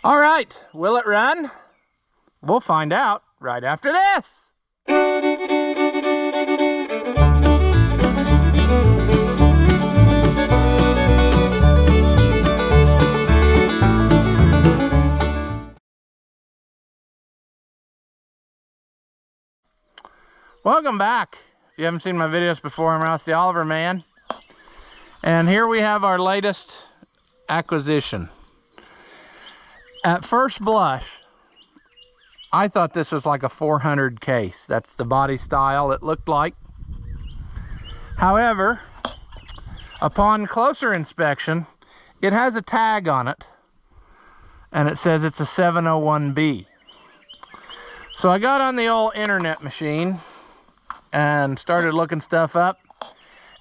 All right, will it run? We'll find out right after this. Welcome back. If you haven't seen my videos before, I'm Ross the Oliver Man. And here we have our latest acquisition. At first blush, I thought this was like a 400 case. That's the body style it looked like. However, upon closer inspection, it has a tag on it, and it says it's a 701B. So I got on the old internet machine and started looking stuff up,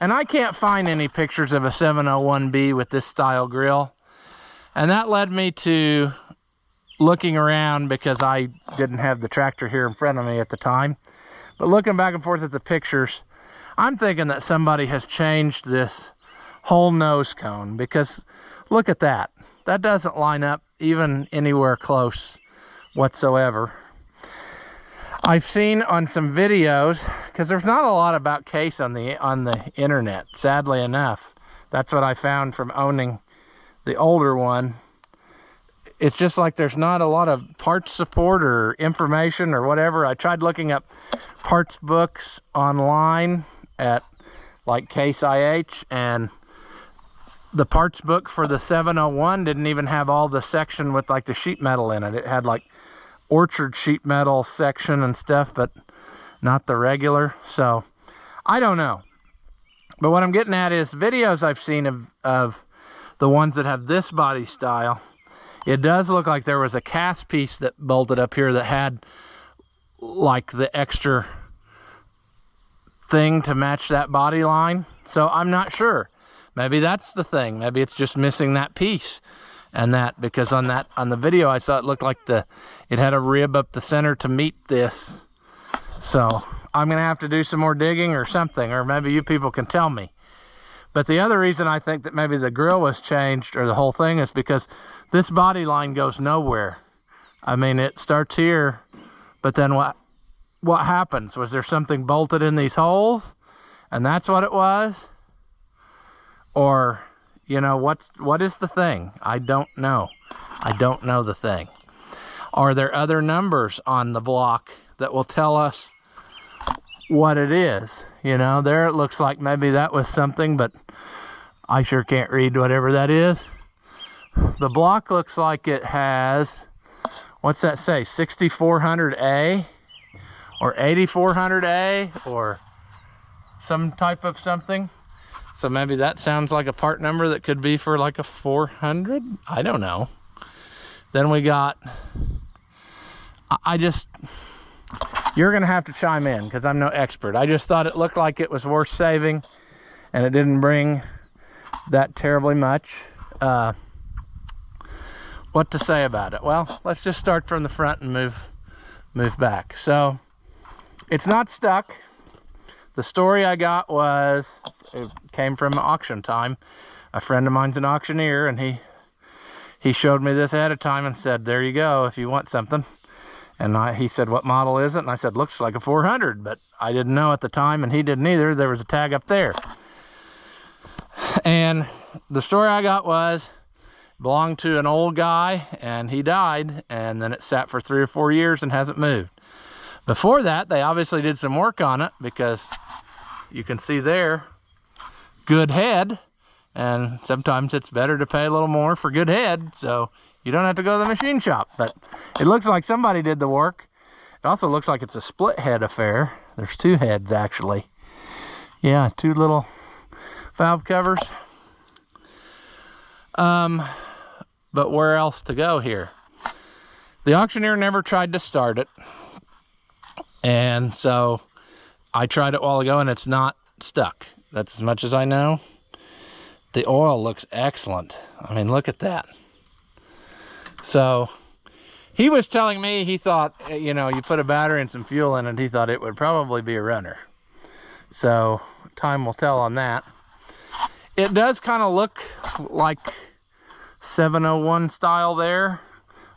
and I can't find any pictures of a 701B with this style grill. And that led me to looking around, because I didn't have the tractor here in front of me at the time. But looking back and forth at the pictures, I'm thinking that somebody has changed this whole nose cone, because look at that. That doesn't line up even anywhere close whatsoever. I've seen on some videos, because there's not a lot about case on the internet, sadly enough. That's what I found from owning the older one. It's just like there's not a lot of parts support or information or whatever. I tried looking up parts books online at like Case IH, and the parts book for the 701 didn't even have all the section with like the sheet metal in it. It had like orchard sheet metal section and stuff, but not the regular. So I don't know. But what I'm getting at is videos I've seen of the ones that have this body style. It does look like there was a cast piece that bolted up here that had like the extra thing to match that body line. So I'm not sure. Maybe that's the thing. Maybe it's just missing that piece. And that, because on the video I saw, it looked like it had a rib up the center to meet this. So I'm gonna have to do some more digging or something, or maybe you people can tell me. But the other reason I think that maybe the grill was changed, or the whole thing, is because this body line goes nowhere. I mean, it starts here, but then what happens? Was there something bolted in these holes, and that's what it was? Or, you know, what is the thing? I don't know. I don't know the thing. Are there other numbers on the block that will tell us what it is? You know, there it looks like maybe that was something, but I sure can't read whatever that is. The block looks like it has, what's that say, 6400A or 8400A or some type of something. So maybe that sounds like a part number that could be for like a 400. I don't know. Then we got, you're gonna have to chime in, because I'm no expert. I just thought it looked like it was worth saving, and it didn't bring that terribly much. What to say about it? Well, let's just start from the front and move back. So it's not stuck. The story I got was, it came from AuctionTime. A friend of mine's an auctioneer, and he showed me this ahead of time and said, there you go, if you want something. And he said, what model is it? And I said, looks like a 400, but I didn't know at the time, and he didn't either. There was a tag up there. And the story I got was, belonged to an old guy, and he died, and then it sat for 3 or 4 years and hasn't moved. Before that, they obviously did some work on it, because you can see there, good head, and sometimes it's better to pay a little more for good head, so you don't have to go to the machine shop. But it looks like somebody did the work. It also looks like it's a split head affair. There's 2 heads, actually. Yeah, 2 little valve covers. But where else to go here? The auctioneer never tried to start it, and so I tried it a while ago, and it's not stuck. That's as much as I know. The oil looks excellent. I mean, look at that. So he was telling me he thought, you know, you put a battery and some fuel in it, he thought it would probably be a runner. So time will tell on that. It does kind of look like 701 style there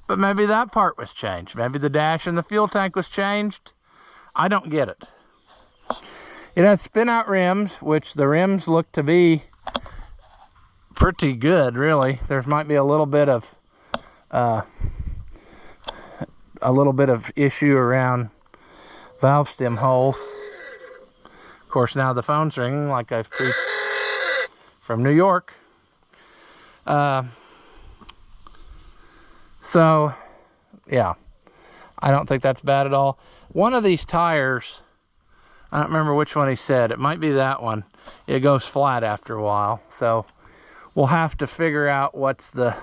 But maybe that part was changed. Maybe the dash and the fuel tank was changed. I don't get it. It has spin-out rims, which the rims look to be pretty good, really. There might be a little bit of issue around valve stem holes. Of course, now the phone's ringing like I've preached from New York. So, yeah, I don't think that's bad at all. One of these tires, I don't remember which one he said. It might be that one. It goes flat after a while. So we'll have to figure out what's the,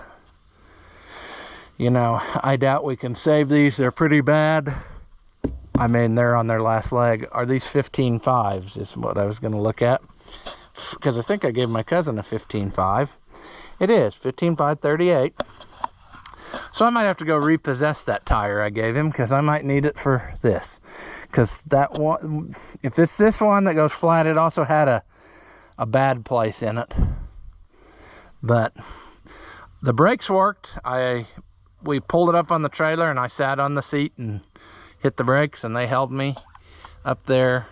you know, I doubt we can save these. They're pretty bad. I mean, they're on their last leg. Are these 15.5s is what I was going to look at. Because I think I gave my cousin a 15.5. It is 15.5 38. So I might have to go repossess that tire I gave him, because I might need it for this. Because that one, if it's this one that goes flat, it also had a bad place in it. But the brakes worked. We pulled it up on the trailer and I sat on the seat and hit the brakes and they held me up there.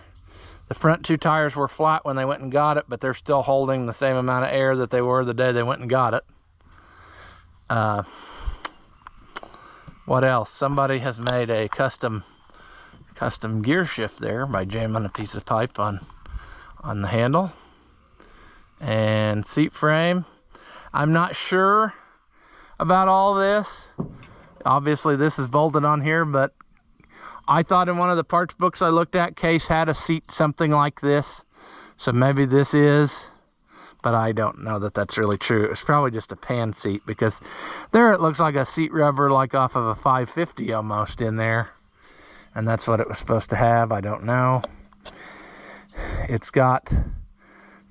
The front two tires were flat when they went and got it, but they're still holding the same amount of air that they were the day they went and got it. What else? Somebody has made a custom gear shift there by jamming a piece of pipe on the handle. And seat frame. I'm not sure about all this. Obviously this is bolted on here, but I thought in one of the parts books I looked at, Case had a seat something like this. So maybe this is, but I don't know that that's really true. It's probably just a pan seat, because there it looks like a seat rubber like off of a 550 almost in there. And that's what it was supposed to have. I don't know. It's got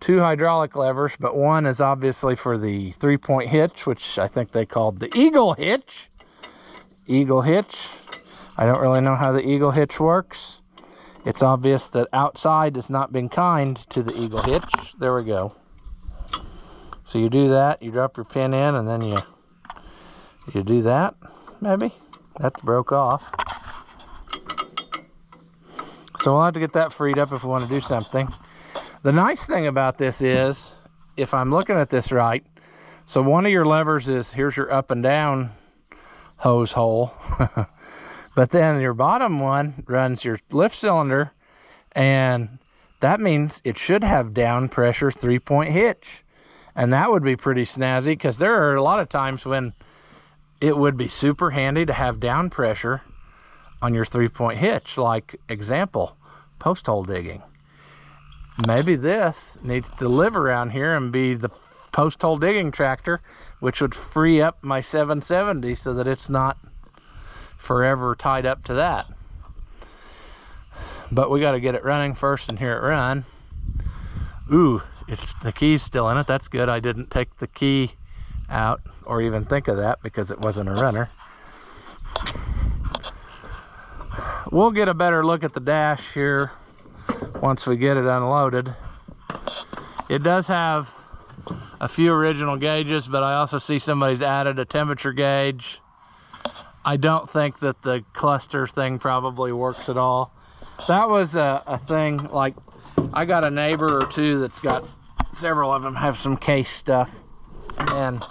two hydraulic levers, but one is obviously for the 3-point hitch, which I think they called the Eagle hitch. Eagle hitch. I don't really know how the Eagle hitch works. It's obvious that outside has not been kind to the Eagle hitch. There we go. So you do that, you drop your pin in, and then you do that, maybe. That broke off. So we'll have to get that freed up if we want to do something. The nice thing about this is, if I'm looking at this right, so one of your levers is, here's your up and down hose hole. But then your bottom one runs your lift cylinder, and that means it should have down pressure 3-point hitch. And that would be pretty snazzy, because there are a lot of times when it would be super handy to have down pressure on your 3-point hitch. Like, example, post hole digging. Maybe this needs to live around here and be the post hole digging tractor, which would free up my 770 so that it's not forever tied up to that. But we got to get it running first and hear it run. Ooh, the key's still in it. That's good. I didn't take the key out or even think of that because it wasn't a runner. We'll get a better look at the dash here once we get it unloaded. It does have a few original gauges, but I also see somebody's added a temperature gauge. I don't think that the cluster thing probably works at all. That was a thing, like, I got a neighbor or two that's got, several of them have some Case stuff, and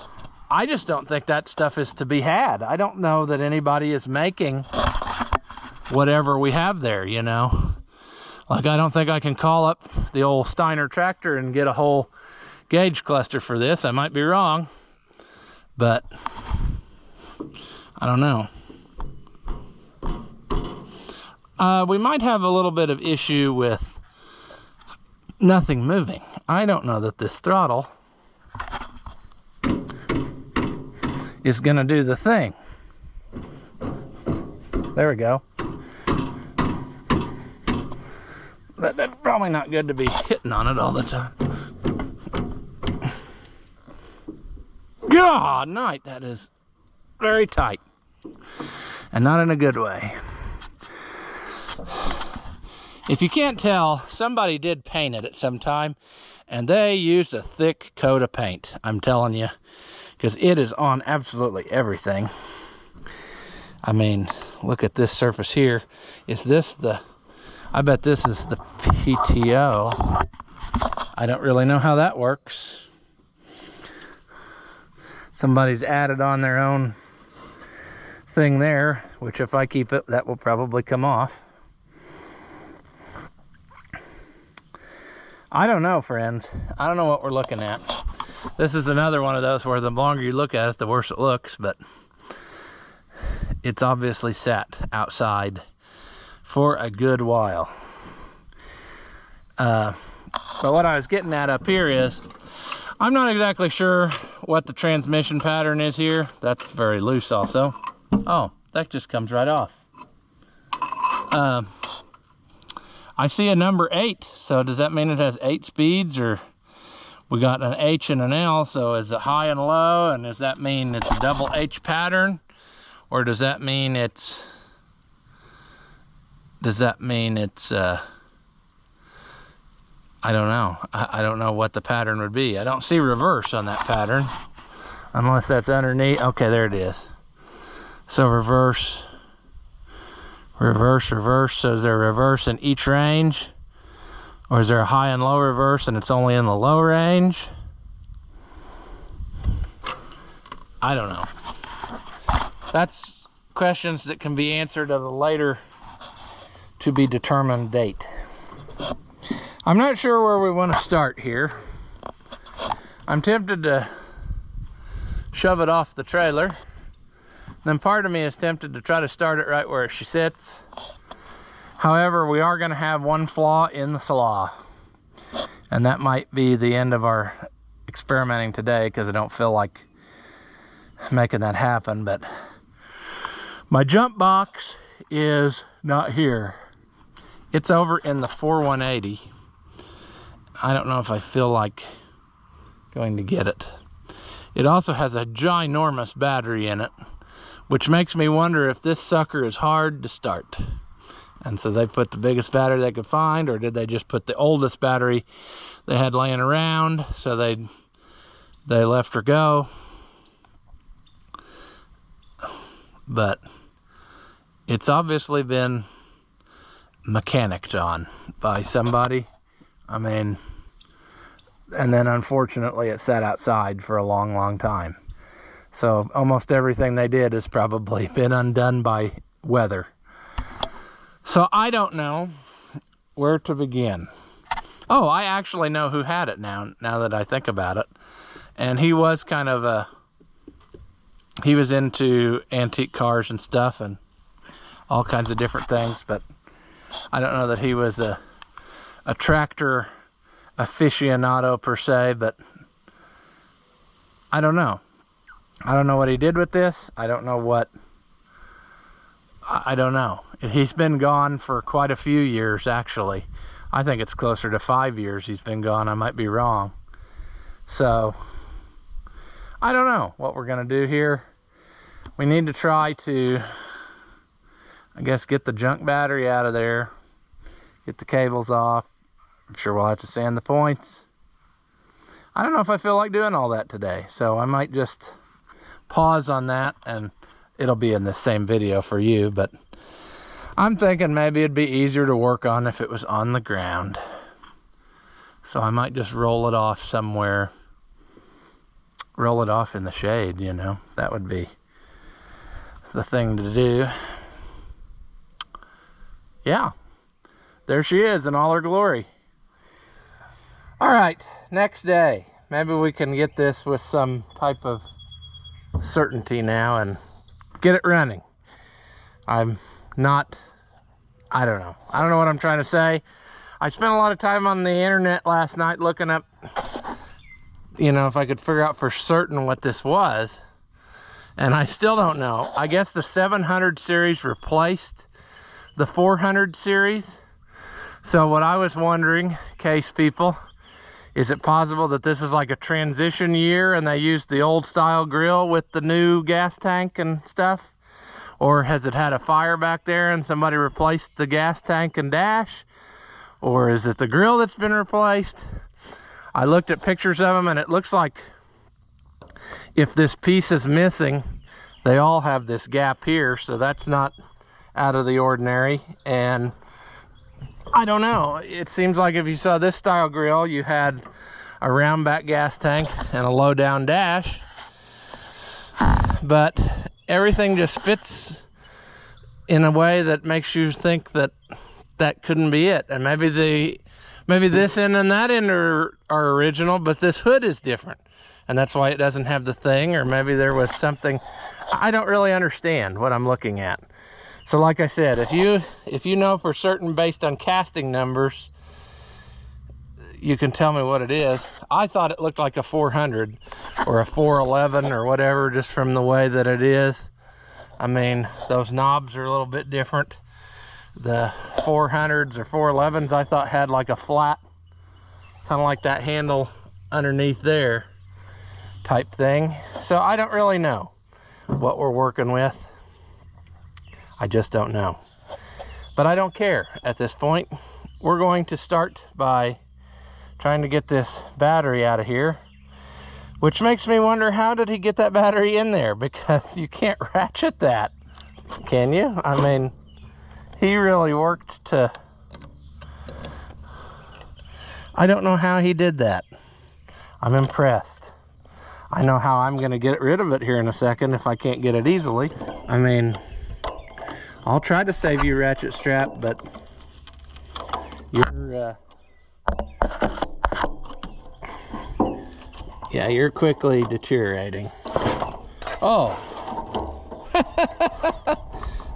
I just don't think that stuff is to be had. I don't know that anybody is making whatever we have there, you know. Like, I don't think I can call up the old Steiner tractor and get a whole gauge cluster for this. I might be wrong, but I don't know. We might have a little bit of issue with nothing moving. I don't know that this throttle is going to do the thing. There we go. That's probably not good to be hitting on it all the time. God, night, that is very tight. And not in a good way. If you can't tell, somebody did paint it at some time, and they used a thick coat of paint, I'm telling you, because it is on absolutely everything. I mean, look at this surface here. Is this the, I bet this is the PTO. I don't really know how that works. Somebody's added on their own thing there, which if I keep it, that will probably come off. I don't know, friends. I don't know what we're looking at. This is another one of those where the longer you look at it, the worse it looks, but it's obviously sat outside for a good while. But what I was getting at up here is, I'm not exactly sure what the transmission pattern is here. That's very loose also. Oh, that just comes right off. I see a number 8, so does that mean it has 8 speeds, or we got an H and an L, so is it high and low, and does that mean it's a double H pattern, or does that mean it's, I don't know. I don't know what the pattern would be. I don't see reverse on that pattern, unless that's underneath. Okay, there it is. So reverse, reverse, reverse. So is there a reverse in each range? Or is there a high and low reverse and it's only in the low range? I don't know. That's questions that can be answered at a later to be determined date. I'm not sure where we want to start here. I'm tempted to shove it off the trailer. Then part of me is tempted to try to start it right where she sits. However, we are going to have one flaw in the slaw. And that might be the end of our experimenting today, because I don't feel like making that happen. But my jump box is not here. It's over in the 4180. I don't know if I feel like going to get it. It also has a ginormous battery in it, which makes me wonder if this sucker is hard to start. And so they put the biggest battery they could find, or did they just put the oldest battery they had laying around, so they left her go. But it's obviously been mechanicked on by somebody. I mean, and then unfortunately it sat outside for a long, long time. So almost everything they did has probably been undone by weather. So I don't know where to begin. Oh, I actually know who had it now that I think about it. And he was kind of he was into antique cars and stuff and all kinds of different things, but I don't know that he was a tractor aficionado per se, but I don't know. I don't know what he did with this. I don't know what, I don't know. He's been gone for quite a few years, actually. I think it's closer to 5 years he's been gone. I might be wrong. So, I don't know what we're gonna do here. We need to try to, I guess, get the junk battery out of there, get the cables off. I'm sure we'll have to sand the points. I don't know if I feel like doing all that today, so I might just pause on that, and it'll be in the same video for you, but I'm thinking maybe it'd be easier to work on if it was on the ground. So I might just roll it off somewhere, roll it off in the shade, you know. That would be the thing to do. Yeah, there she is in all her glory. All right, next day. Maybe we can get this with some type of certainty now and get it running. I'm not, I don't know what I'm trying to say. I spent a lot of time on the internet last night looking up, you know, if I could figure out for certain what this was, and I still don't know. I guess the 700 series replaced the 400 series. So what I was wondering, case people, is it possible that this is like a transition year and they used the old style grill with the new gas tank and stuff? Or has it had a fire back there and somebody replaced the gas tank and dash? Or is it the grill that's been replaced? I looked at pictures of them and it looks like if this piece is missing, they all have this gap here, so that's not out of the ordinary. And I don't know, it seems like if you saw this style grill, you had a round back gas tank and a low down dash, but everything just fits in a way that makes you think that that couldn't be it. And maybe this end and that end are original, but this hood is different, and that's why it doesn't have the thing. Or maybe there was something, I don't really understand what I'm looking at. So like I said, if you know for certain based on casting numbers, you can tell me what it is. I thought it looked like a 400 or a 411 or whatever, just from the way that it is. I mean, those knobs are a little bit different. The 400s or 411s I thought had like a flat, kind of like that handle underneath there type thing. So I don't really know what we're working with. I just don't know. But I don't care at this point. We're going to start by trying to get this battery out of here, which makes me wonder, how did he get that battery in there? Because you can't ratchet that, can you? I mean, he really worked to... I don't know how he did that. I'm impressed. I know how I'm going to get rid of it here in a second if I can't get it easily. I mean, I'll try to save you, ratchet strap, but you're... yeah, you're quickly deteriorating. Oh.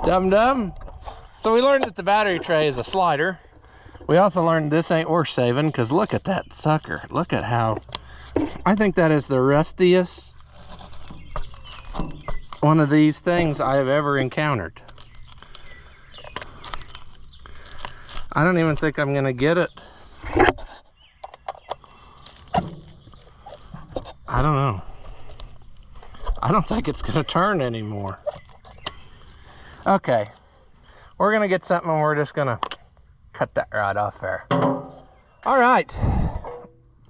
Dum-dum. So we learned that the battery tray is a slider. We also learned this ain't worth saving, because look at that sucker. Look at how... I think that is the rustiest one of these things I have ever encountered. I don't even think I'm going to get it. I don't know. I don't think it's going to turn anymore. Okay. We're going to get something and we're just going to cut that right off there. All right.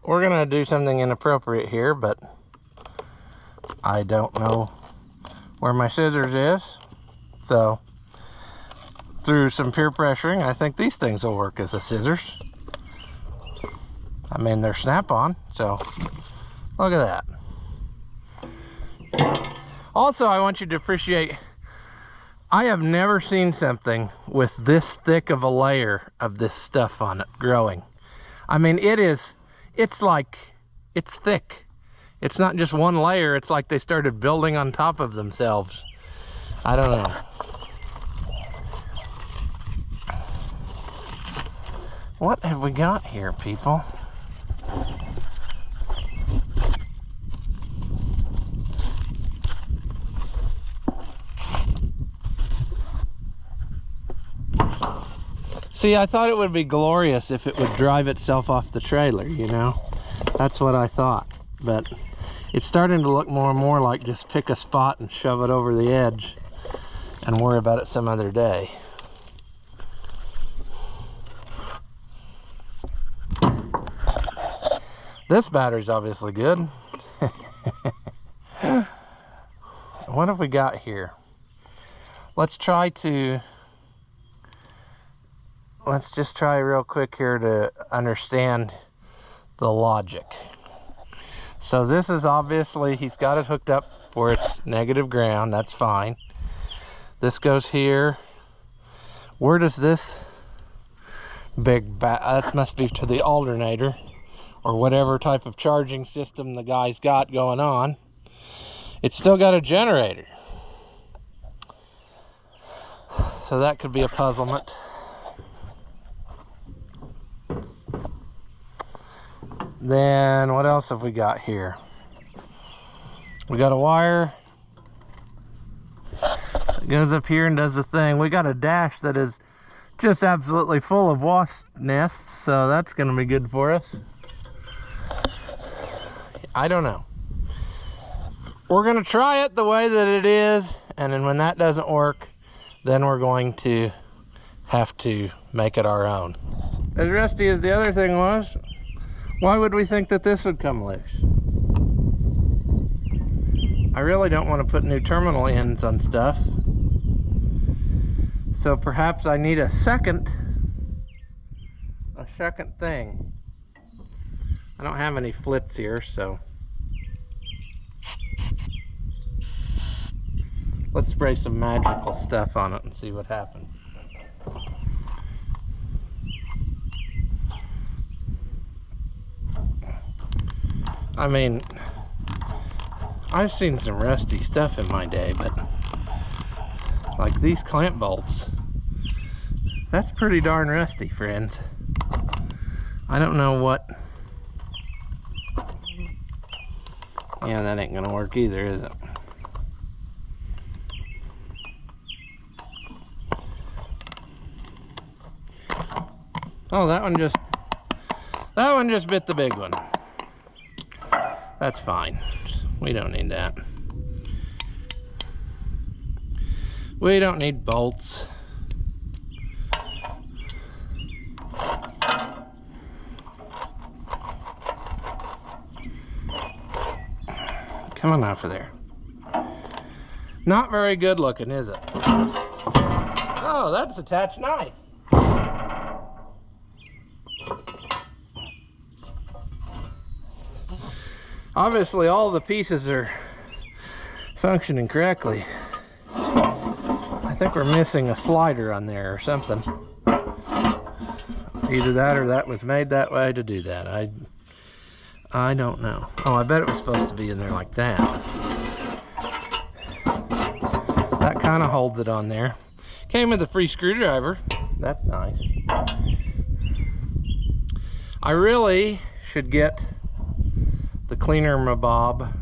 We're going to do something inappropriate here, but I don't know where my scissors is. So, through some peer pressuring, I think these things will work as a scissors. I mean, they're snap-on, so look at that. Also, I want you to appreciate, I have never seen something with this thick of a layer of this stuff on it growing. I mean, it's thick. It's not just one layer, it's like they started building on top of themselves. I don't know. What have we got here, people? See, I thought it would be glorious if it would drive itself off the trailer, you know? That's what I thought. But it's starting to look more and more like just pick a spot and shove it over the edge and worry about it some other day. This battery's obviously good. What have we got here? Let's just try real quick here to understand the logic. So this is obviously, he's got it hooked up where it's negative ground. That's fine. This goes here. Where does this that must be to the alternator or whatever type of charging system the guy's got going on. It's still got a generator, so that could be a puzzlement. Then what else have we got here? We got a wire that goes up here and does the thing. We got a dash that is just absolutely full of wasp nests, so that's going to be good for us. I don't know. We're going to try it the way that it is, and then when that doesn't work, then we're going to have to make it our own. As rusty as the other thing was, why would we think that this would come loose? I really don't want to put new terminal ends on stuff. So perhaps I need a second thing. I don't have any flits here, so let's spray some magical stuff on it and see what happens. I mean, I've seen some rusty stuff in my day, but like these clamp bolts, that's pretty darn rusty, friends. I don't know what. Yeah, that ain't gonna work either, is it? Oh, that one just bit the big one. That's fine. We don't need that. We don't need bolts. Come on off of there. Not very good looking, is it? Oh, that's attached nice. Obviously, all the pieces are functioning correctly. I think we're missing a slider on there or something. Either that or that was made that way to do that. I don't know. Oh, I bet it was supposed to be in there like that. That kind of holds it on there. Came with a free screwdriver. That's nice. I really should get the cleaner mabob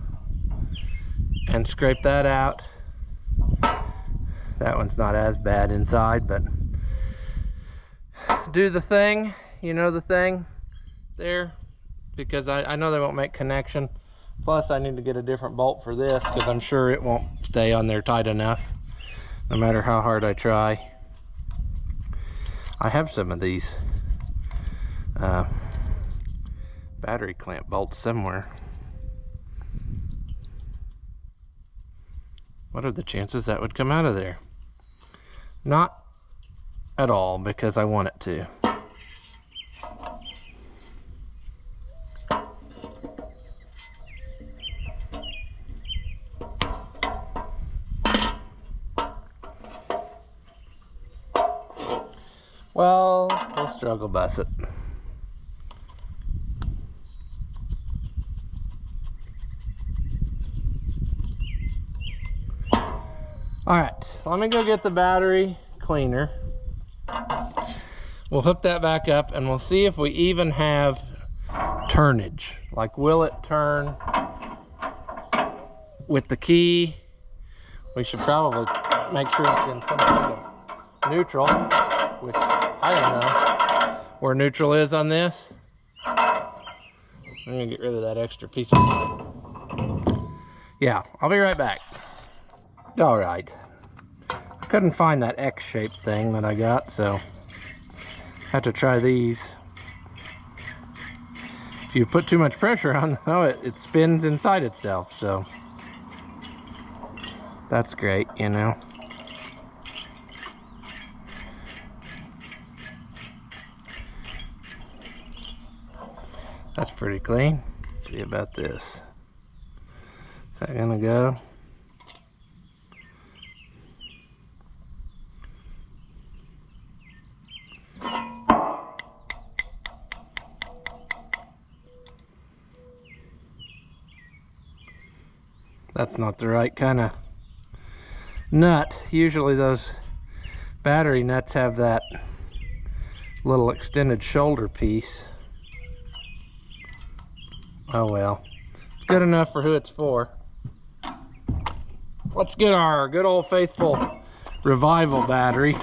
and scrape that out. That one's not as bad inside, but do the thing, you know, the thing there, because I know they won't make connection. Plus I need to get a different bolt for this because I'm sure it won't stay on there tight enough no matter how hard I try. I have some of these battery clamp bolts somewhere. What are the chances that would come out of there? Not at all, because I want it to. Well, we'll struggle bus it. All right, let me go get the battery cleaner. We'll hook that back up and we'll see if we even have turnage. Like, will it turn with the key? We should probably make sure it's in some kind of neutral, which I don't know where neutral is on this. I'm gonna get rid of that extra piece of wood. Yeah, I'll be right back. All right, I couldn't find that X-shaped thing that I got, so have to try these. If you put too much pressure on, oh, it spins inside itself, so that's great, you know. That's pretty clean. Let's see about this. Is that gonna go? That's not the right kind of nut. Usually those battery nuts have that little extended shoulder piece. Oh well, it's good enough for who it's for. Let's get our good old faithful revival battery.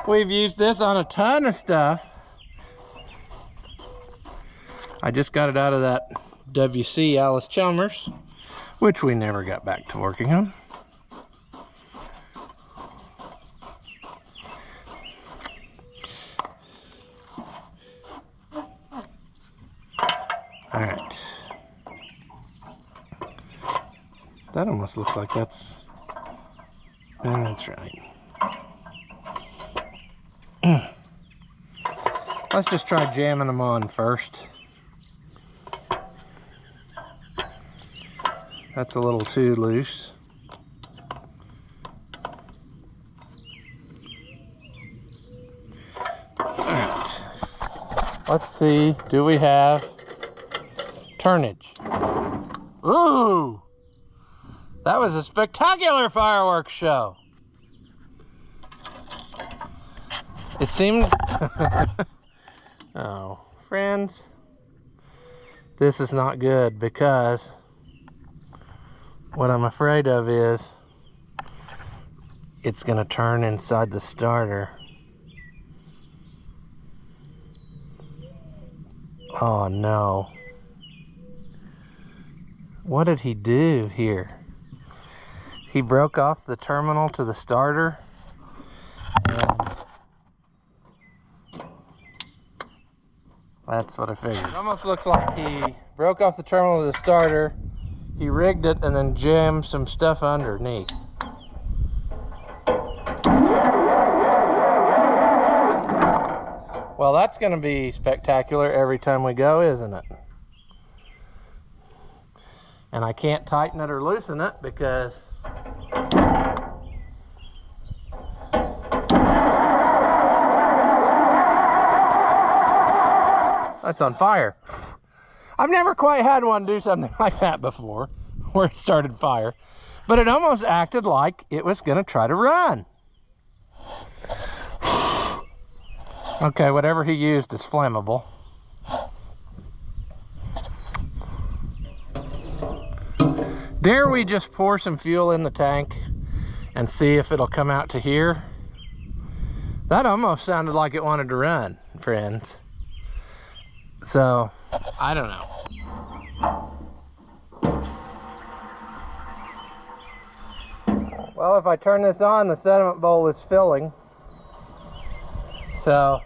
We've used this on a ton of stuff. I just got it out of that WC Alice Chalmers, which we never got back to working on. All right. That almost looks like that's... And that's right. Let's just try jamming them on first. That's a little too loose. Alright. Let's see, do we have turnage? Ooh! That was a spectacular fireworks show. It seemed... Oh, friends, this is not good, because what I'm afraid of is it's going to turn inside the starter. Oh no. What did he do here? He broke off the terminal to the starter. That's what I figured. It almost looks like he broke off the terminal of the starter, he rigged it, and then jammed some stuff underneath. Well, that's going to be spectacular every time we go, isn't it? And I can't tighten it or loosen it because that's on fire. I've never quite had one do something like that before, where it started fire, but it almost acted like it was going to try to run. Okay, whatever he used is flammable. Dare we just pour some fuel in the tank and see if it'll come out to here? That almost sounded like it wanted to run, friends. So, I don't know. Well, if I turn this on, the sediment bowl is filling. So,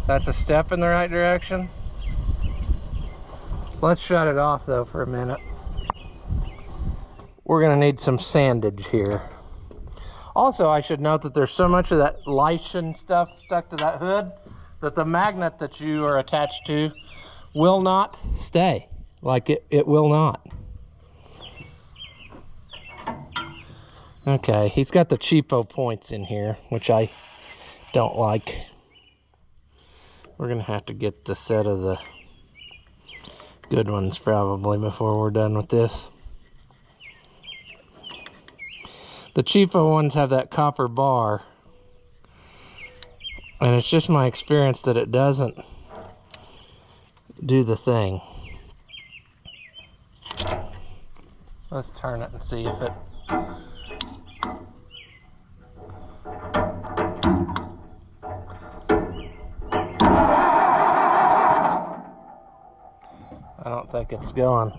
that's a step in the right direction. Let's shut it off though for a minute. We're gonna need some sandage here. Also, I should note that there's so much of that lichen stuff stuck to that hood that the magnet that you are attached to will not stay. Like it will not. Okay, he's got the cheapo points in here, which I don't like. We're gonna have to get the set of the good ones probably before we're done with this. The cheapo ones have that copper bar, and it's just my experience that it doesn't do the thing. Let's turn it and see if it... I don't think it's going.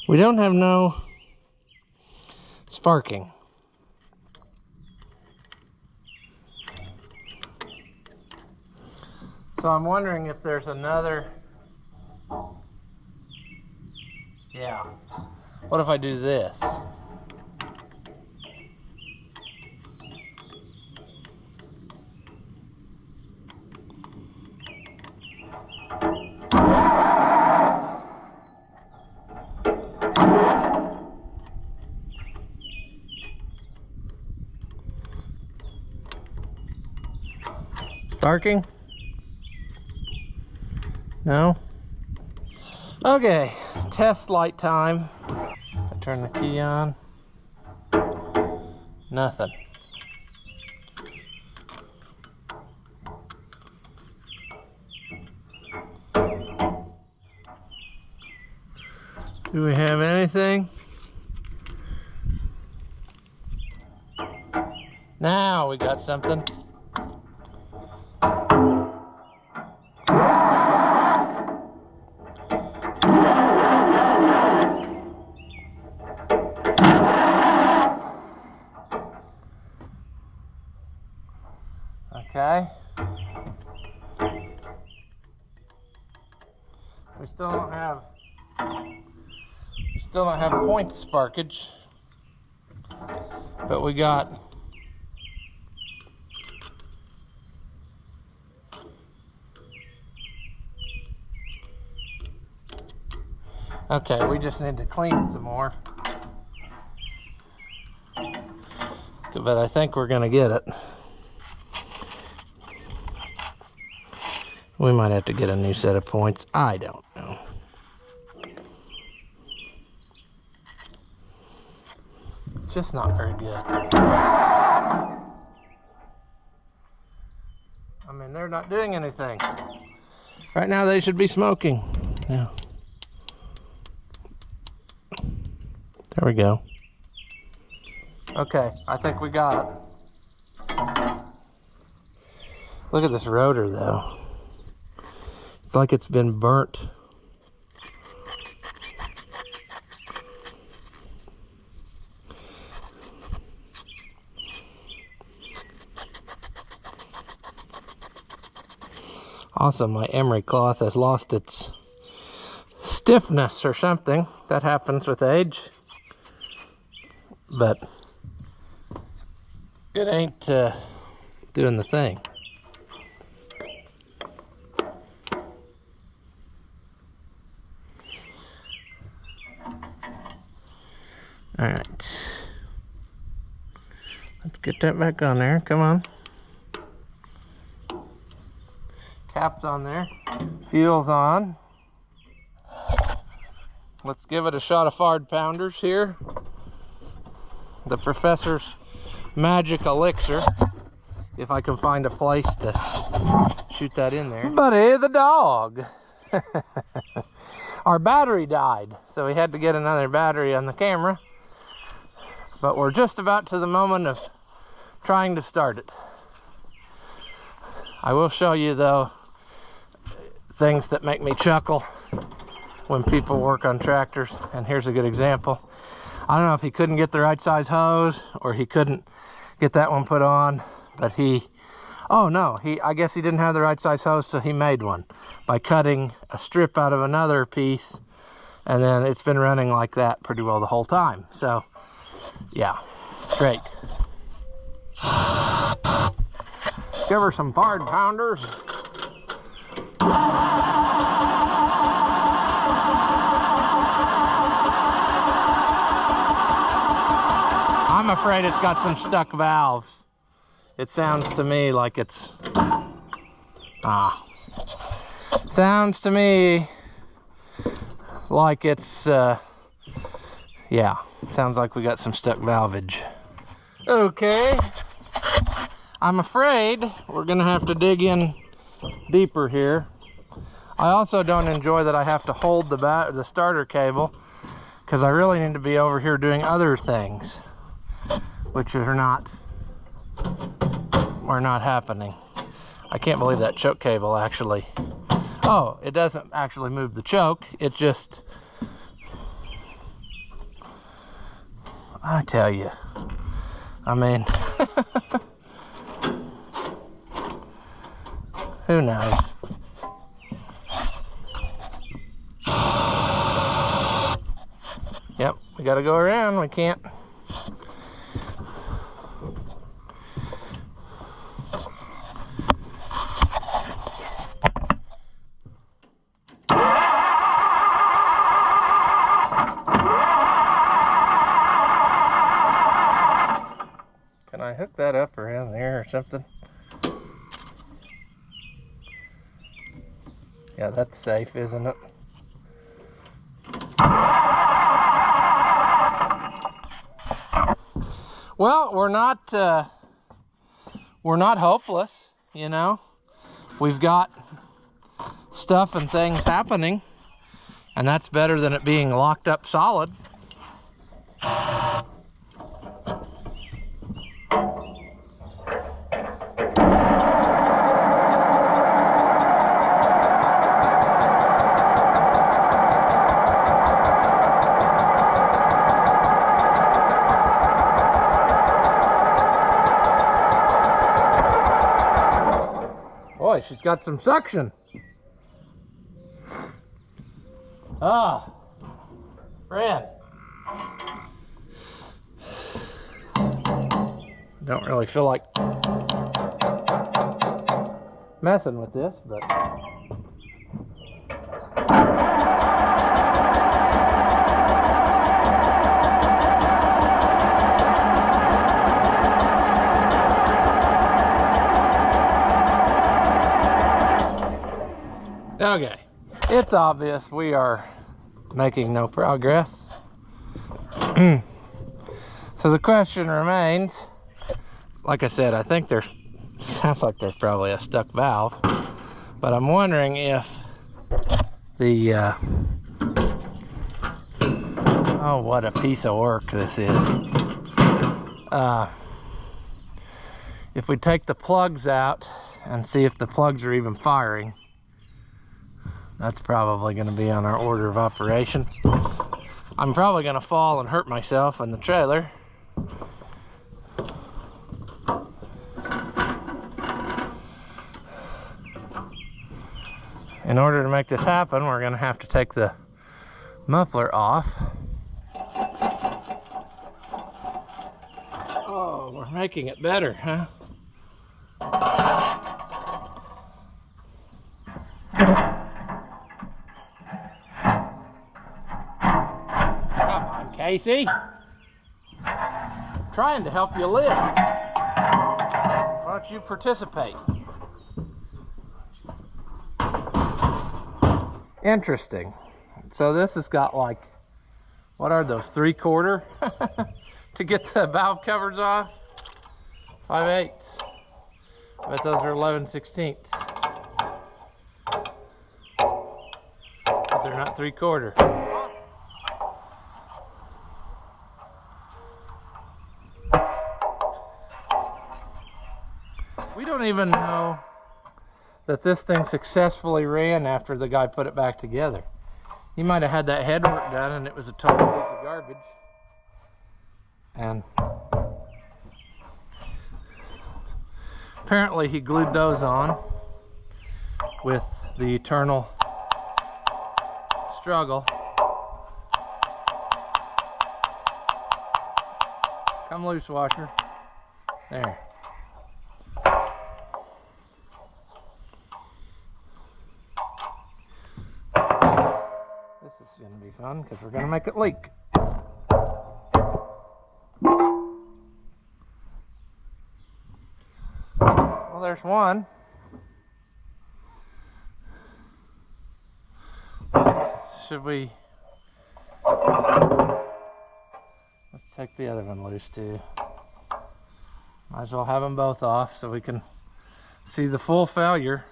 We don't have no sparking. So I'm wondering if there's another... Yeah. What if I do this? Sparking? No? Okay, test light time. I turn the key on. Nothing. Do we have anything? Now we got something. We still don't have point sparkage, but we got okay, we just need to clean some more. But I think we're gonna get it. We might have to get a new set of points. I don't know. Just not very good. I mean, they're not doing anything. Right now they should be smoking. Yeah. There we go. Okay, I think we got it. Look at this rotor though. It's like it's been burnt. Also, my emery cloth has lost its stiffness or something. That happens with age. But it ain't doing the thing. All right. Let's get that back on there. Come on. Cap's on there. Fuel's on. Let's give it a shot of Fard Pounders here. The professor's magic elixir. If I can find a place to shoot that in there. Buddy the dog. Our battery died, so we had to get another battery on the camera. But we're just about to the moment of trying to start it. I will show you though things that make me chuckle when people work on tractors, and here's a good example. I don't know if he couldn't get the right size hose or he couldn't get that one put on, but I guess he didn't have the right size hose, so he made one by cutting a strip out of another piece, and then it's been running like that pretty well the whole time. So yeah, great. Give her some Fard Pounders. I'm afraid it's got some stuck valves. It sounds to me like it's sounds to me like it's yeah, it sounds like we got some stuck valvage. Okay, I'm afraid we're gonna have to dig in deeper here. I also don't enjoy that I have to hold the starter cable, because I really need to be over here doing other things, which are not happening. I can't believe that choke cable actually, oh, it doesn't actually move the choke, it just, I tell you, I mean, who knows? Yep, we gotta go around, we can't. Can I hook that up around there or something? Yeah, that's safe, isn't it? Well, we're not hopeless, you know. We've got stuff and things happening, and that's better than it being locked up solid. Boy, she's got some suction. Ah, Fran. Don't really feel like messing with this, but okay, it's obvious we are making no progress. So the question remains, like I said, I think sounds like there's probably a stuck valve, but I'm wondering if the, oh, what a piece of work this is. If we take the plugs out and see if the plugs are even firing, that's probably going to be on our order of operations. I'm probably going to fall and hurt myself in the trailer. In order to make this happen, we're going to have to take the muffler off. Oh, we're making it better, huh? Come on, Casey. I'm trying to help you live. Why don't you participate? Interesting. So this has got like, what are those, 3/4 to get the valve covers off? 5/8. But those are 11/16. They're not 3/4. We don't even know that this thing successfully ran after the guy put it back together. He might have had that head work done and it was a total piece of garbage. And apparently he glued those on with the eternal struggle. Come loose, washer. There. This is going to be fun because we're going to make it leak. Well, there's one. Should we? Let's take the other one loose too. Might as well have them both off so we can see the full failure.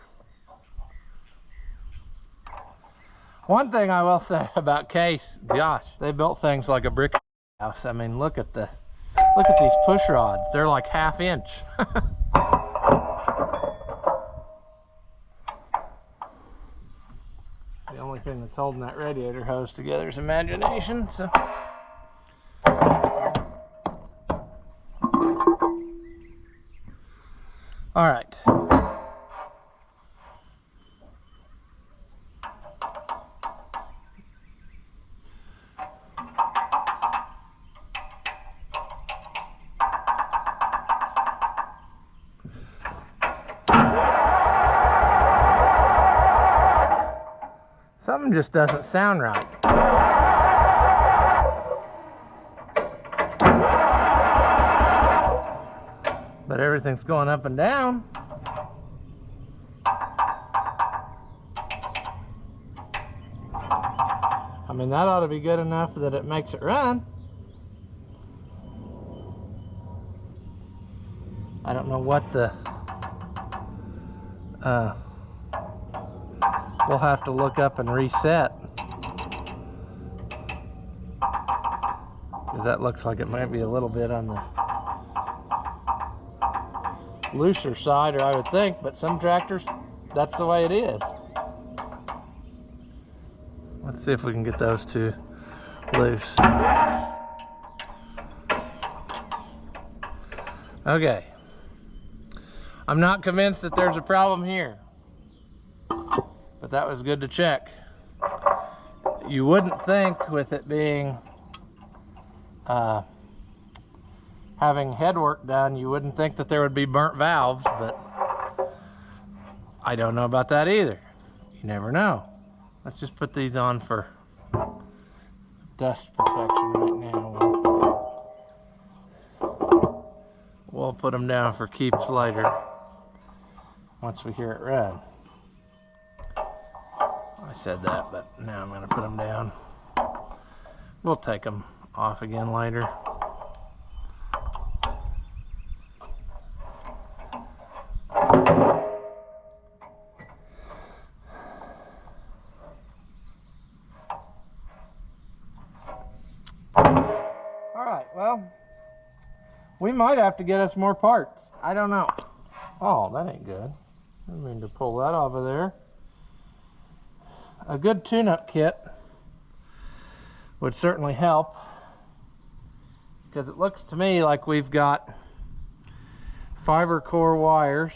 One thing I will say about Case, gosh, they built things like a brick house. I mean, look at these push rods. They're like 1/2 inch. The only thing that's holding that radiator hose together is imagination. So, all right. Something just doesn't sound right. But everything's going up and down. I mean, that ought to be good enough that it makes it run. I don't know what the... we'll have to look up and reset. Because that looks like it might be a little bit on the looser side, or I would think, but some tractors, that's the way it is. Let's see if we can get those two loose. Okay. I'm not convinced that there's a problem here, but that was good to check. You wouldn't think with it being having headwork done, you wouldn't think that there would be burnt valves, but I don't know about that either. You never know. Let's just put these on for dust protection right now. We'll put them down for keeps later once we hear it run. I said that, but now I'm going to put them down. We'll take them off again later. Alright, well, we might have to get us more parts. I don't know. Oh, that ain't good. I didn't mean to pull that off of there. A good tune-up kit would certainly help, because it looks to me like we've got fiber core wires.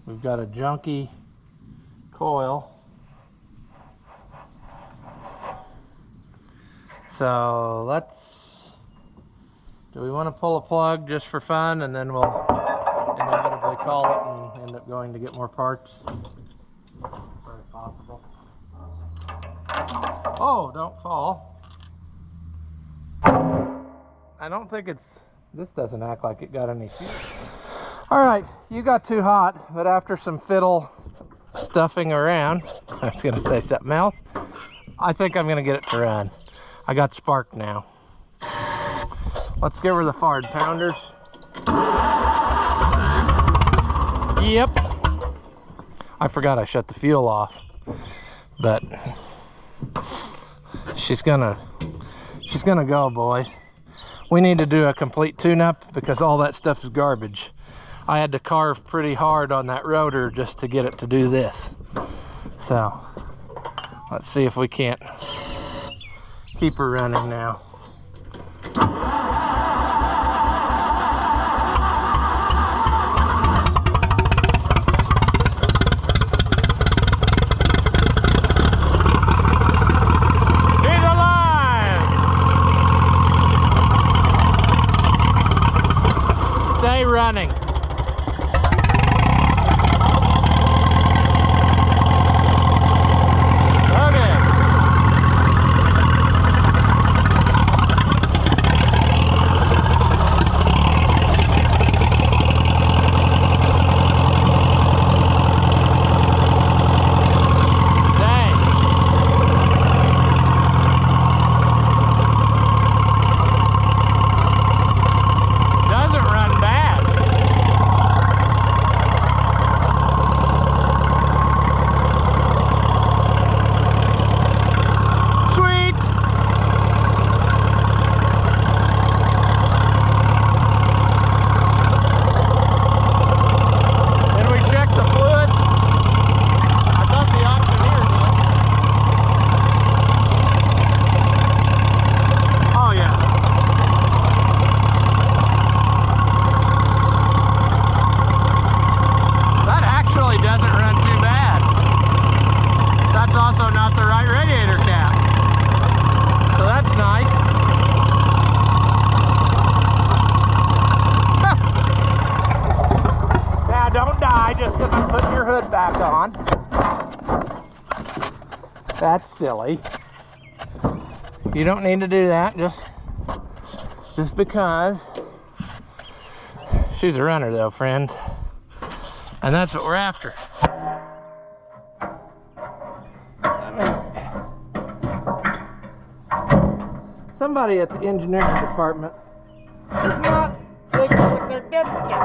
We've got a junky coil. So do we want to pull a plug just for fun, and then we'll inevitably call it and end up going to get more parts? Very possible. Oh, don't fall. I don't think this doesn't act like it got any fuel. Alright, you got too hot, but after some fiddle stuffing around, I was going to say something else, I think I'm going to get it to run. I got spark now. Let's give her the forward pounders. Yep. I forgot I shut the fuel off, but she's gonna go, boys. We need to do a complete tune-up because all that stuff is garbage. I had to carve pretty hard on that rotor just to get it to do this. So let's see if we can't keep her running now. Running. Back on. That's silly. You don't need to do that just because. She's a runner though, friends. And that's what we're after. Somebody at the engineering department is not taking with their temperature.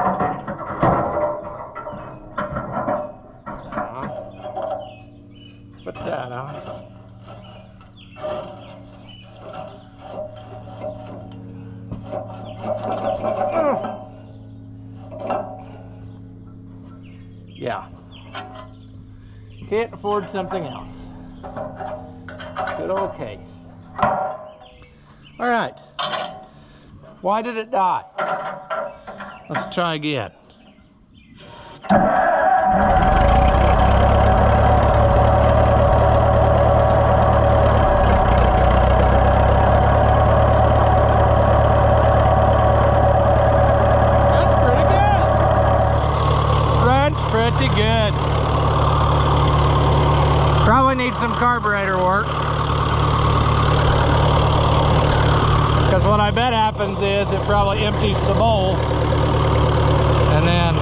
Put that on. Yeah. Can't afford something else. Good old case. All right. Why did it die? Let's try again. some carburetor work. Because what I bet happens is it probably empties the bowl and then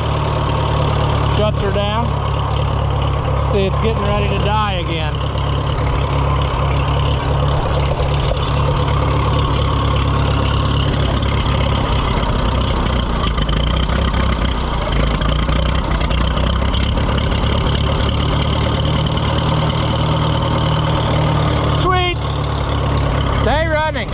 shuts her down. See, it's getting ready to die again. Stay running.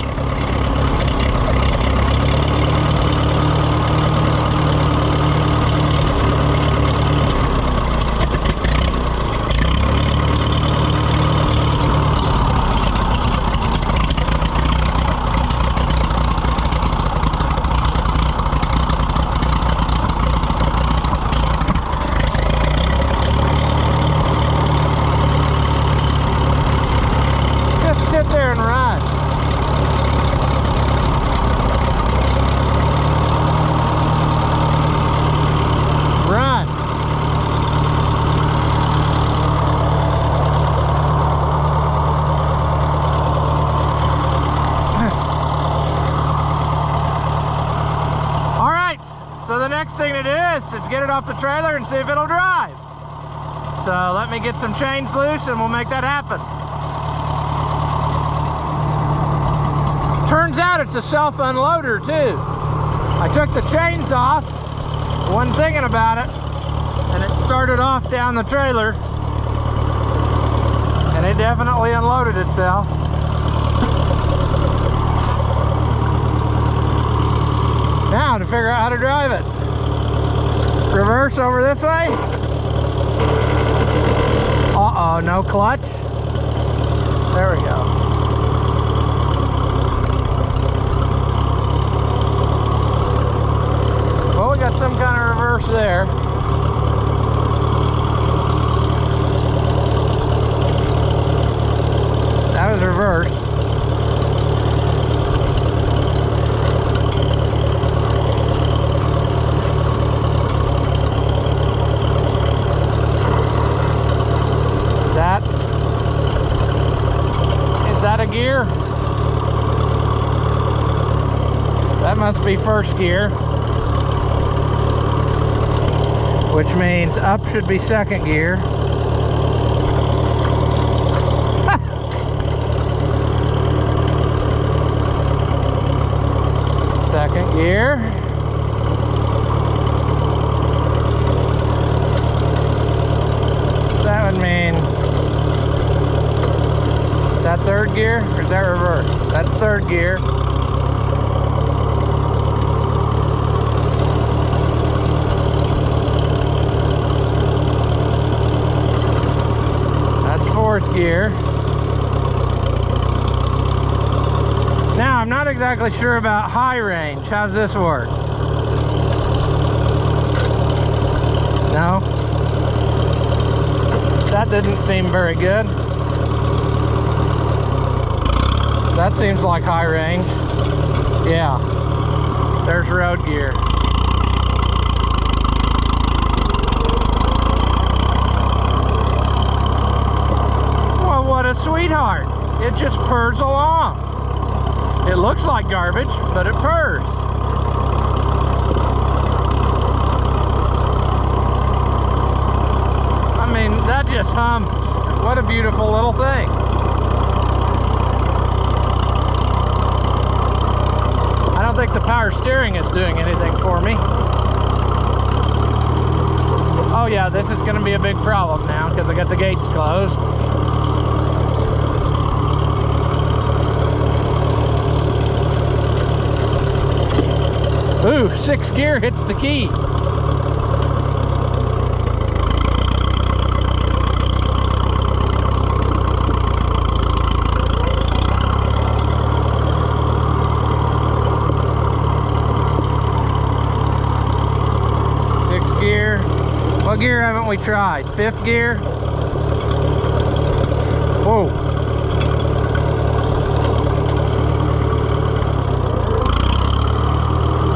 Just sit there and run. So the next thing to do is to get it off the trailer and see if it'll drive. So let me get some chains loose and we'll make that happen. Turns out it's a self-unloader too. I took the chains off, wasn't thinking about it, and it started off down the trailer. And it definitely unloaded itself. Now to figure out how to drive it. Reverse over this way. Uh-oh, no clutch. There we go. Well, we got some kind of reverse there. That was reverse. Gear. That must be first gear, which means up should be second gear. Second gear. That would mean that third gear, or is that reverse? That's third gear. That's fourth gear. Now, I'm not exactly sure about high range. How does this work? No? That didn't seem very good. That seems like high range. Yeah. There's road gear. Well, what a sweetheart. It just purrs along. It looks like garbage, but it purrs. I mean, that just hums. What a beautiful little thing. I don't think the power steering is doing anything for me. Oh yeah, this is going to be a big problem now because I got the gates closed. Ooh, 6th gear hits the key. What gear haven't we tried? 5th gear? Whoa.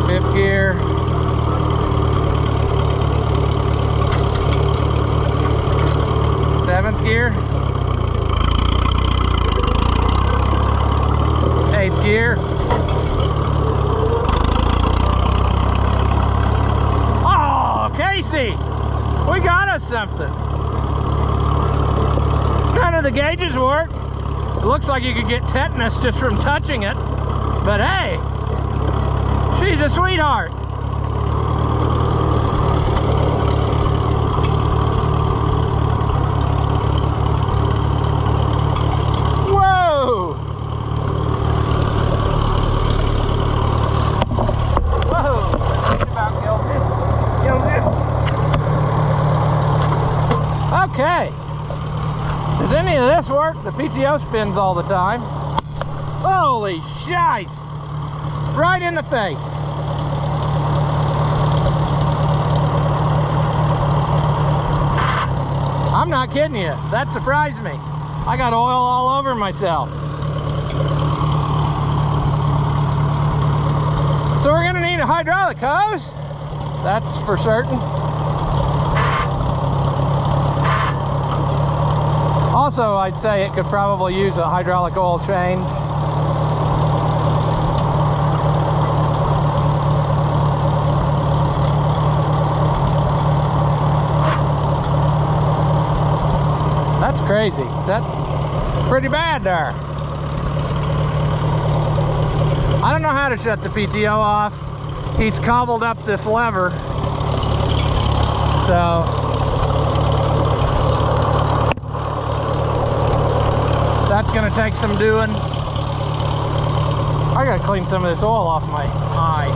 Fifth gear. 7th gear. something. None of the gauges work. It looks like you could get tetanus just from touching it. But hey, she's a sweetheart. Whoa! Whoa! That's about guilty. Okay. Does any of this work? The PTO spins all the time. Holy shice! Right in the face. I'm not kidding you. That surprised me. I got oil all over myself. So we're gonna need a hydraulic hose. That's for certain. Also, I'd say it could probably use a hydraulic oil change. That's crazy. That's pretty bad there. I don't know how to shut the PTO off. He's cobbled up this lever. So that's gonna take some doing. I gotta clean some of this oil off my eye.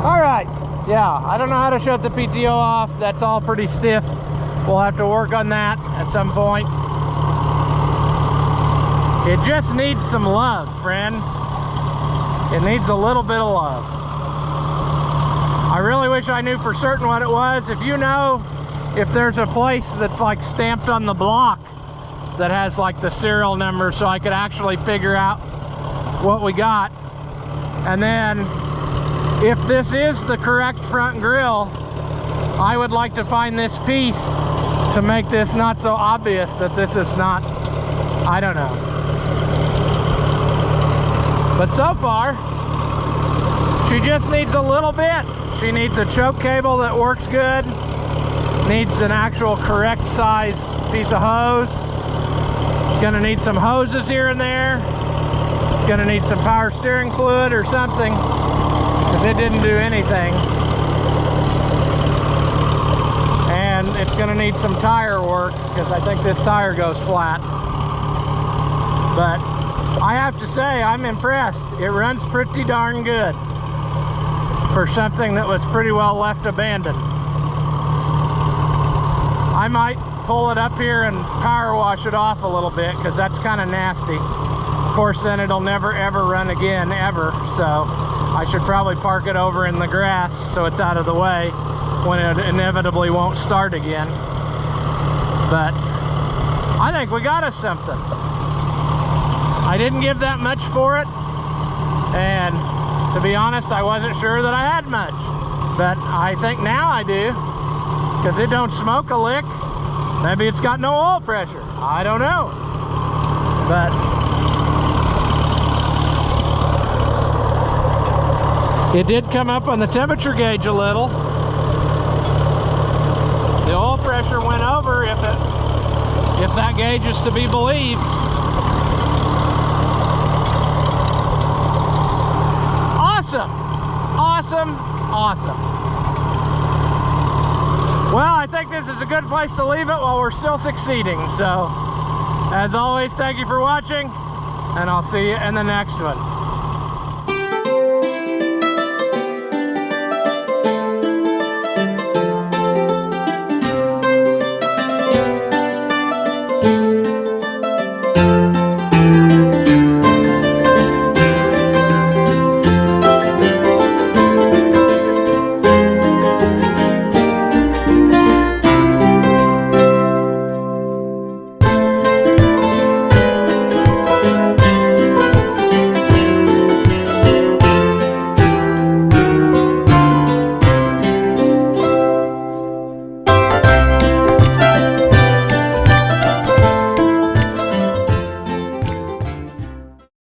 All right, yeah, I don't know how to shut the PTO off. That's all pretty stiff. We'll have to work on that at some point. It just needs some love, friends. It needs a little bit of love. I really wish I knew for certain what it was. If you know, if there's a place that's like stamped on the block that has like the serial number, so I could actually figure out what we got. And then if this is the correct front grille, I would like to find this piece to make this not so obvious that this is not, I don't know. But so far, she just needs a little bit. She needs a choke cable that works good, needs an actual correct size piece of hose. It's gonna need some hoses here and there. It's gonna need some power steering fluid or something, because it didn't do anything. And it's gonna need some tire work, because I think this tire goes flat. But I have to say, I'm impressed. It runs pretty darn good for something that was pretty well left abandoned. I might pull it up here and power wash it off a little bit, because that's kind of nasty. Of course, then it'll never ever run again, ever. So I should probably park it over in the grass so it's out of the way when it inevitably won't start again. But I think we got us something. I didn't give that much for it, and to be honest, I wasn't sure that I had much, but I think now I do, because it don't smoke a lick. Maybe it's got no oil pressure, I don't know. But it did come up on the temperature gauge a little. The oil pressure went over, if that gauge is to be believed. Awesome, awesome, awesome. Well, I think this is a good place to leave it while we're still succeeding. So, as always, thank you for watching, and I'll see you in the next one.